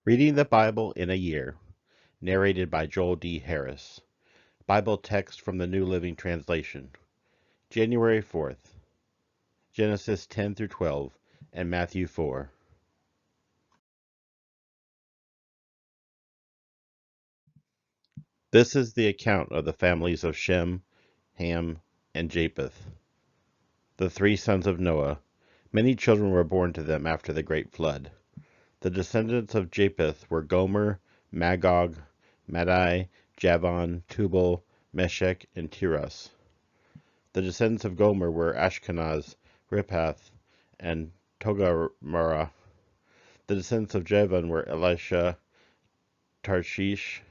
Reading the Bible in a Year, narrated by Joel D. Harris. Bible text from the New Living Translation. January 4th, Genesis 10 through 12, and Matthew 4. This is the account of the families of Shem, Ham, and Japheth, the three sons of Noah. Many children were born to them after the great flood. The descendants of Japheth were Gomer, Magog, Madai, Javan, Tubal, Meshech, and Tiras. The descendants of Gomer were Ashkenaz, Riphath, and Togarmah. The descendants of Javan were Elisha, Tarshish,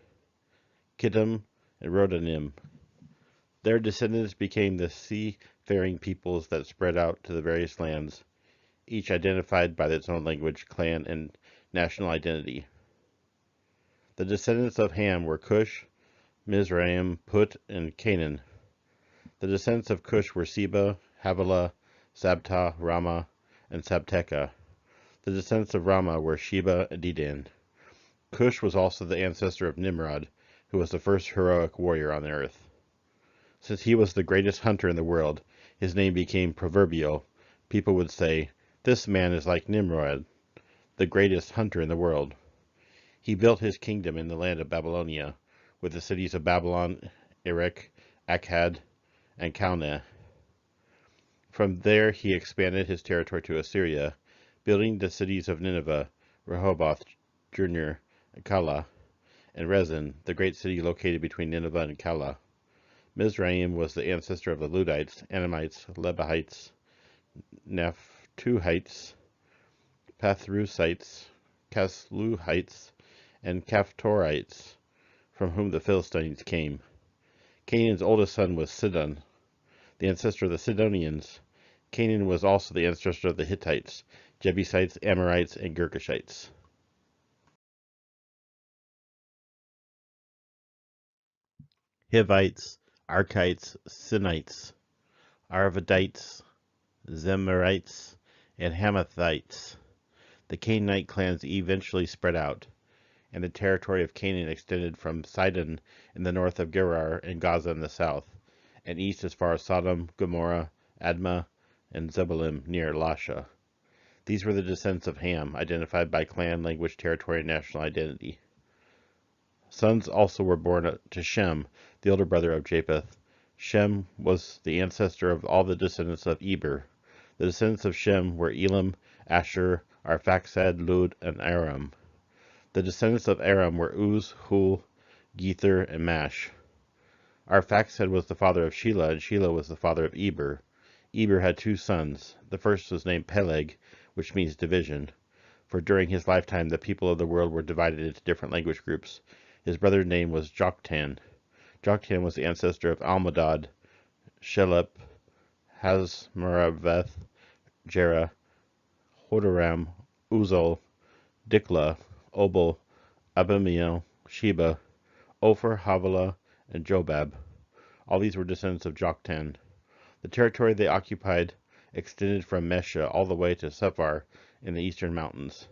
Kittim, and Rodanim. Their descendants became the seafaring peoples that spread out to the various lands, each identified by its own language, clan, and national identity. The descendants of Ham were Cush, Mizraim, Put, and Canaan. The descendants of Cush were Seba, Havilah, Sabta, Rama, and Sabteca. The descendants of Rama were Sheba and Dedan. Cush was also the ancestor of Nimrod, who was the first heroic warrior on the earth. Since he was the greatest hunter in the world, his name became proverbial. People would say, "This man is like Nimrod, the greatest hunter in the world." He built his kingdom in the land of Babylonia, with the cities of Babylon, Erech, Akkad, and Calneh. From there he expanded his territory to Assyria, building the cities of Nineveh, Rehoboth, Junior, Calah, and Rezin, the great city located between Nineveh and Calah. Mizraim was the ancestor of the Ludites, Anamites, Lebahites, Naphtuhites, Pathrusites, Casluhites, and Caphtorites, from whom the Philistines came. Canaan's oldest son was Sidon, the ancestor of the Sidonians. Canaan was also the ancestor of the Hittites, Jebusites, Amorites, and Girgashites. Hivites, Arkites, Sinites, Arvadites, Zemarites, and Hamathites. The Canaanite clans eventually spread out, and the territory of Canaan extended from Sidon in the north of Gerar and Gaza in the south, and east as far as Sodom, Gomorrah, Admah, and Zeboim near Lasha. These were the descendants of Ham, identified by clan, language, territory, and national identity. Sons also were born to Shem, the older brother of Japheth. Shem was the ancestor of all the descendants of Eber. The descendants of Shem were Elam, Asher, Arphaxad, Lud, and Aram. The descendants of Aram were Uz, Hul, Gether, and Mash. Arphaxad was the father of Shelah, and Shelah was the father of Eber. Eber had two sons. The first was named Peleg, which means division, for during his lifetime the people of the world were divided into different language groups. His brother's name was Joktan. Joktan was the ancestor of Almodad, Shelep, Hazmaraveth, Jerah, Hodoram, Uzal, Dikla, Obal, Abimael, Sheba, Ophir, Havilah, and Jobab. All these were descendants of Joktan. The territory they occupied extended from Mesha all the way to Sephar in the eastern mountains.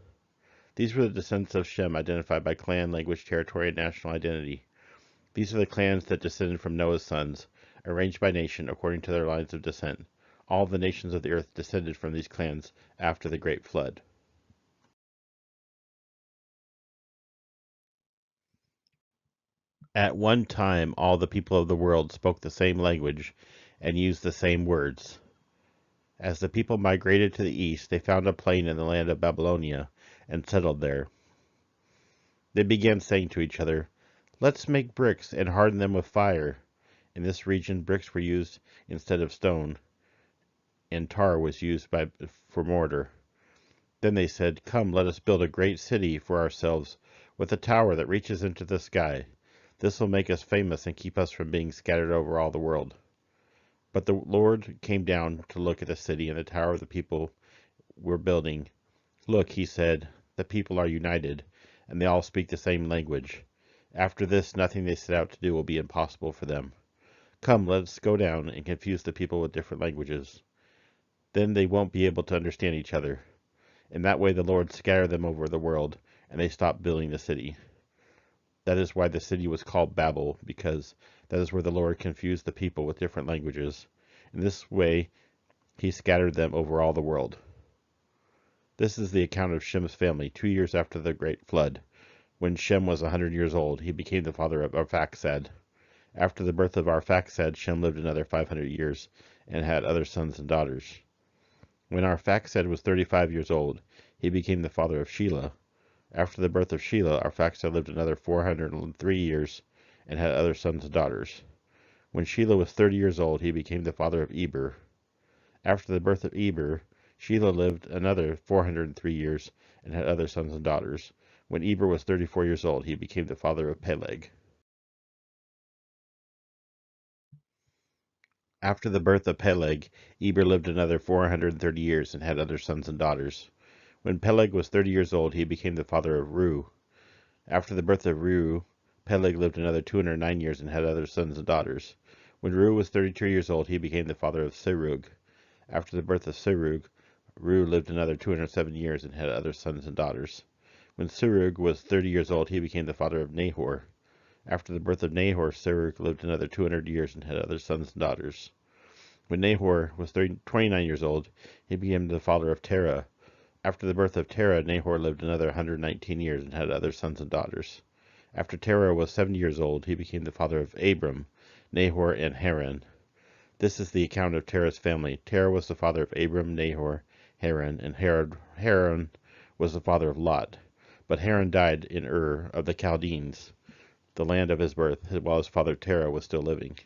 These were the descendants of Shem, identified by clan, language, territory, and national identity. These are the clans that descended from Noah's sons, arranged by nation according to their lines of descent. All the nations of the earth descended from these clans after the great flood. At one time, all the people of the world spoke the same language and used the same words. As the people migrated to the east, they found a plain in the land of Babylonia and settled there. They began saying to each other, "Let's make bricks and harden them with fire." In this region, bricks were used instead of stone, and tar was used for mortar. Then they said, "Come, let us build a great city for ourselves, with a tower that reaches into the sky. This will make us famous and keep us from being scattered over all the world." But the Lord came down to look at the city and the tower the people were building. "Look," he said, "the people are united, and they all speak the same language. After this, nothing they set out to do will be impossible for them. Come, let us go down and confuse the people with different languages. Then they won't be able to understand each other. In that way the Lord scattered them over the world, and they stopped building the city. That is why the city was called Babel, because that is where the Lord confused the people with different languages. In this way he scattered them over all the world. This is the account of Shem's family 2 years after the great flood. When Shem was 100 years old, he became the father of Arphaxad. After the birth of Arphaxad, Shem lived another 500 years and had other sons and daughters. When Arphaxad was 35 years old, he became the father of Shelah. After the birth of Shelah, Arphaxad lived another 403 years and had other sons and daughters. When Shelah was 30 years old, he became the father of Eber. After the birth of Eber, Shelah lived another 403 years and had other sons and daughters. When Eber was 34 years old, he became the father of Peleg. After the birth of Peleg, Eber lived another 430 years and had other sons and daughters. When Peleg was 30 years old, he became the father of Reu. After the birth of Reu, Peleg lived another 209 years and had other sons and daughters. When Reu was 32 years old, he became the father of Serug. After the birth of Serug, Reu lived another 207 years and had other sons and daughters. When Serug was 30 years old, he became the father of Nahor. After the birth of Nahor, Serug lived another 200 years and had other sons and daughters. When Nahor was 29 years old, he became the father of Terah. After the birth of Terah, Nahor lived another 119 years and had other sons and daughters. After Terah was 70 years old, he became the father of Abram, Nahor, and Haran. This is the account of Terah's family. Terah was the father of Abram, Nahor, Haran, and Haran was the father of Lot. But Haran died in Ur of the Chaldeans, the land of his birth, while his father Terah was still living.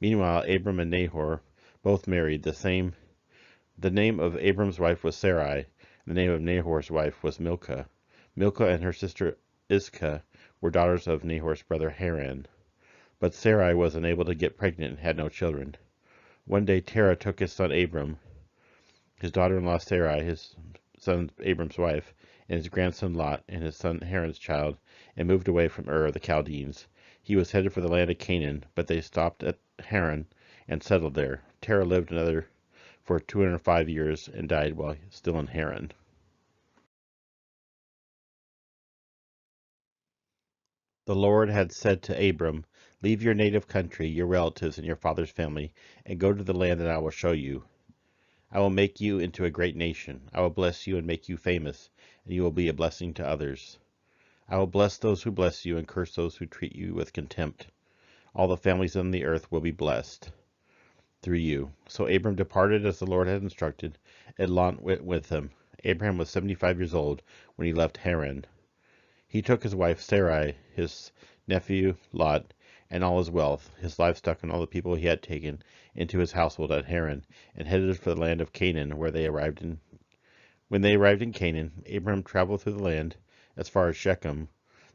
Meanwhile, Abram and Nahor both married the same. The name of Abram's wife was Sarai. The name of Nahor's wife was Milcah. Milcah and her sister Iscah were daughters of Nahor's brother Haran. But Sarai was unable to get pregnant and had no children. One day Terah took his son Abram, his daughter-in-law Sarai, his son Abram's wife, and his grandson Lot, and his son Haran's child, and moved away from Ur of the Chaldeans. He was headed for the land of Canaan, but they stopped at Haran and settled there. Terah lived another for 205 years and died while still in Haran. The Lord had said to Abram, "Leave your native country, your relatives, and your father's family, and go to the land that I will show you. I will make you into a great nation. I will bless you and make you famous, and you will be a blessing to others. I will bless those who bless you and curse those who treat you with contempt. All the families on the earth will be blessed through you." So Abram departed as the Lord had instructed, and Lot went with him. Abraham was 75 years old when he left Haran. He took his wife Sarai, his nephew Lot, and all his wealth, his livestock, and all the people he had taken into his household at Haran, and headed for the land of Canaan, where they arrived in. When they arrived in Canaan, Abraham traveled through the land as far as Shechem.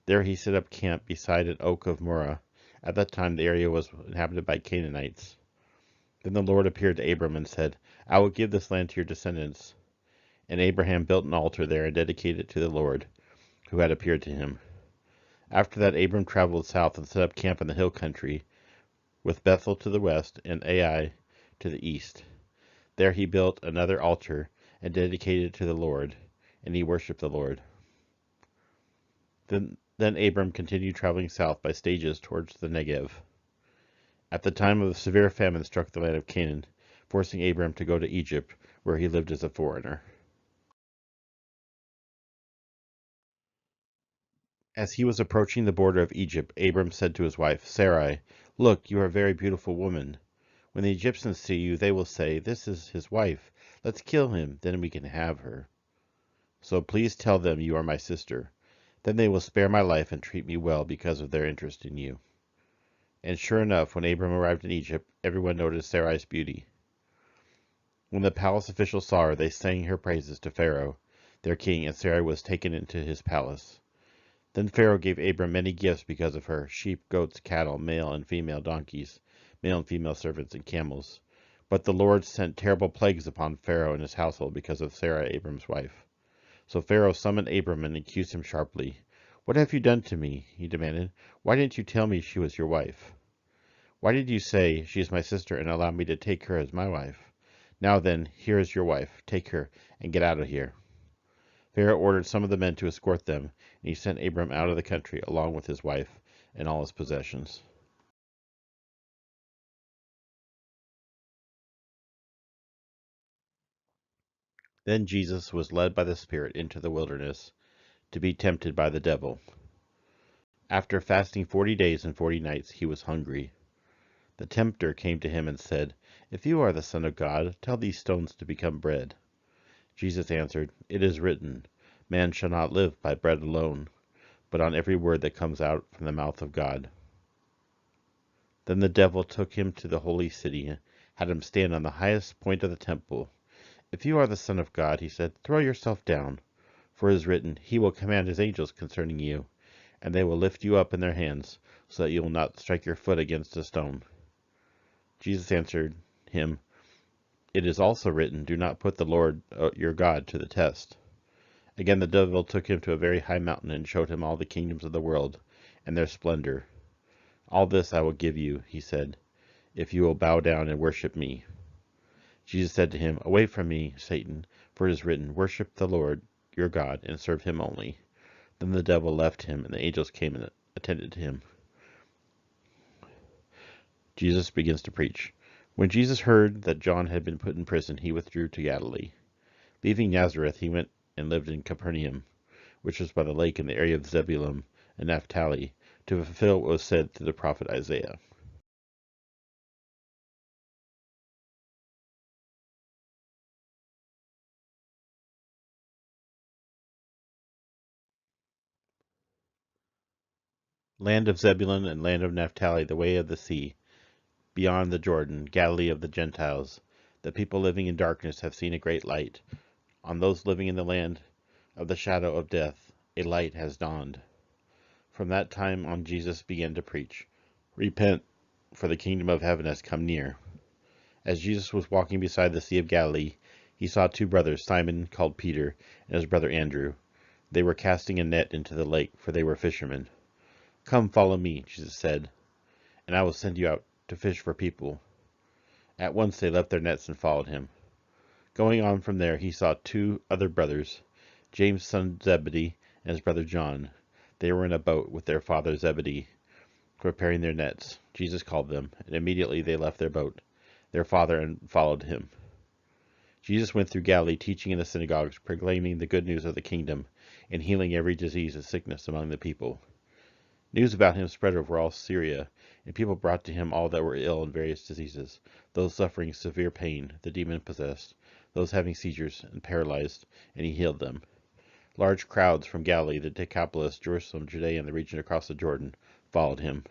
There he set up camp beside an oak of Moreh. At that time the area was inhabited by Canaanites. Then the Lord appeared to Abram and said, "I will give this land to your descendants." And Abraham built an altar there and dedicated it to the Lord, who had appeared to him. After that, Abram traveled south and set up camp in the hill country, with Bethel to the west and Ai to the east. There he built another altar and dedicated it to the Lord, and he worshipped the Lord. Then Abram continued traveling south by stages towards the Negev. At the time of the severe famine struck the land of Canaan, forcing Abram to go to Egypt, where he lived as a foreigner. As he was approaching the border of Egypt, Abram said to his wife, Sarai, "Look, you are a very beautiful woman. When the Egyptians see you, they will say, 'This is his wife. Let's kill him, then we can have her.' So please tell them you are my sister. Then they will spare my life and treat me well because of their interest in you." And sure enough, when Abram arrived in Egypt, everyone noticed Sarai's beauty. When the palace officials saw her, they sang her praises to Pharaoh, their king, and Sarai was taken into his palace. Then Pharaoh gave Abram many gifts because of her: sheep, goats, cattle, male and female donkeys, male and female servants, and camels. But the Lord sent terrible plagues upon Pharaoh and his household because of Sarah, Abram's wife. So Pharaoh summoned Abram and accused him sharply. "What have you done to me?" he demanded. "Why didn't you tell me she was your wife? Why did you say, 'She is my sister,' and allow me to take her as my wife? Now then, here is your wife. Take her and get out of here." Pharaoh ordered some of the men to escort them, and he sent Abram out of the country along with his wife and all his possessions. Then Jesus was led by the Spirit into the wilderness to be tempted by the devil. After fasting 40 days and 40 nights, he was hungry. The tempter came to him and said, "If you are the Son of God, tell these stones to become bread." Jesus answered, "It is written, man shall not live by bread alone, but on every word that comes out from the mouth of God." Then the devil took him to the holy city, and had him stand on the highest point of the temple. "If you are the Son of God," he said, "throw yourself down, for it is written, he will command his angels concerning you, and they will lift you up in their hands, so that you will not strike your foot against a stone." Jesus answered him, "It is also written, do not put the Lord your God to the test." Again the devil took him to a very high mountain and showed him all the kingdoms of the world and their splendor. "All this I will give you," he said, "if you will bow down and worship me." Jesus said to him, "Away from me, Satan, for it is written, worship the Lord your God and serve him only." Then the devil left him, and the angels came and attended to him. Jesus begins to preach. When Jesus heard that John had been put in prison, he withdrew to Galilee. Leaving Nazareth, he went and lived in Capernaum, which was by the lake in the area of Zebulun and Naphtali, to fulfill what was said through the prophet Isaiah. Land of Zebulun and land of Naphtali, the way of the sea, beyond the Jordan, Galilee of the Gentiles. The people living in darkness have seen a great light. On those living in the land of the shadow of death, a light has dawned. From that time on Jesus began to preach, "Repent, for the kingdom of heaven has come near." As Jesus was walking beside the Sea of Galilee, he saw two brothers, Simon called Peter, and his brother Andrew. They were casting a net into the lake, for they were fishermen. "Come, follow me," Jesus said, "and I will send you out to fish for people." At once they left their nets and followed him. Going on from there, he saw two other brothers, James son of Zebedee and his brother John. They were in a boat with their father Zebedee, preparing their nets. Jesus called them, and immediately they left their boat, their father, and followed him. Jesus went through Galilee, teaching in the synagogues, proclaiming the good news of the kingdom, and healing every disease and sickness among the people. News about him spread over all Syria, and people brought to him all that were ill in various diseases, those suffering severe pain, the demon-possessed, those having seizures, and paralyzed, and he healed them. Large crowds from Galilee, the Decapolis, Jerusalem, Judea, and the region across the Jordan followed him.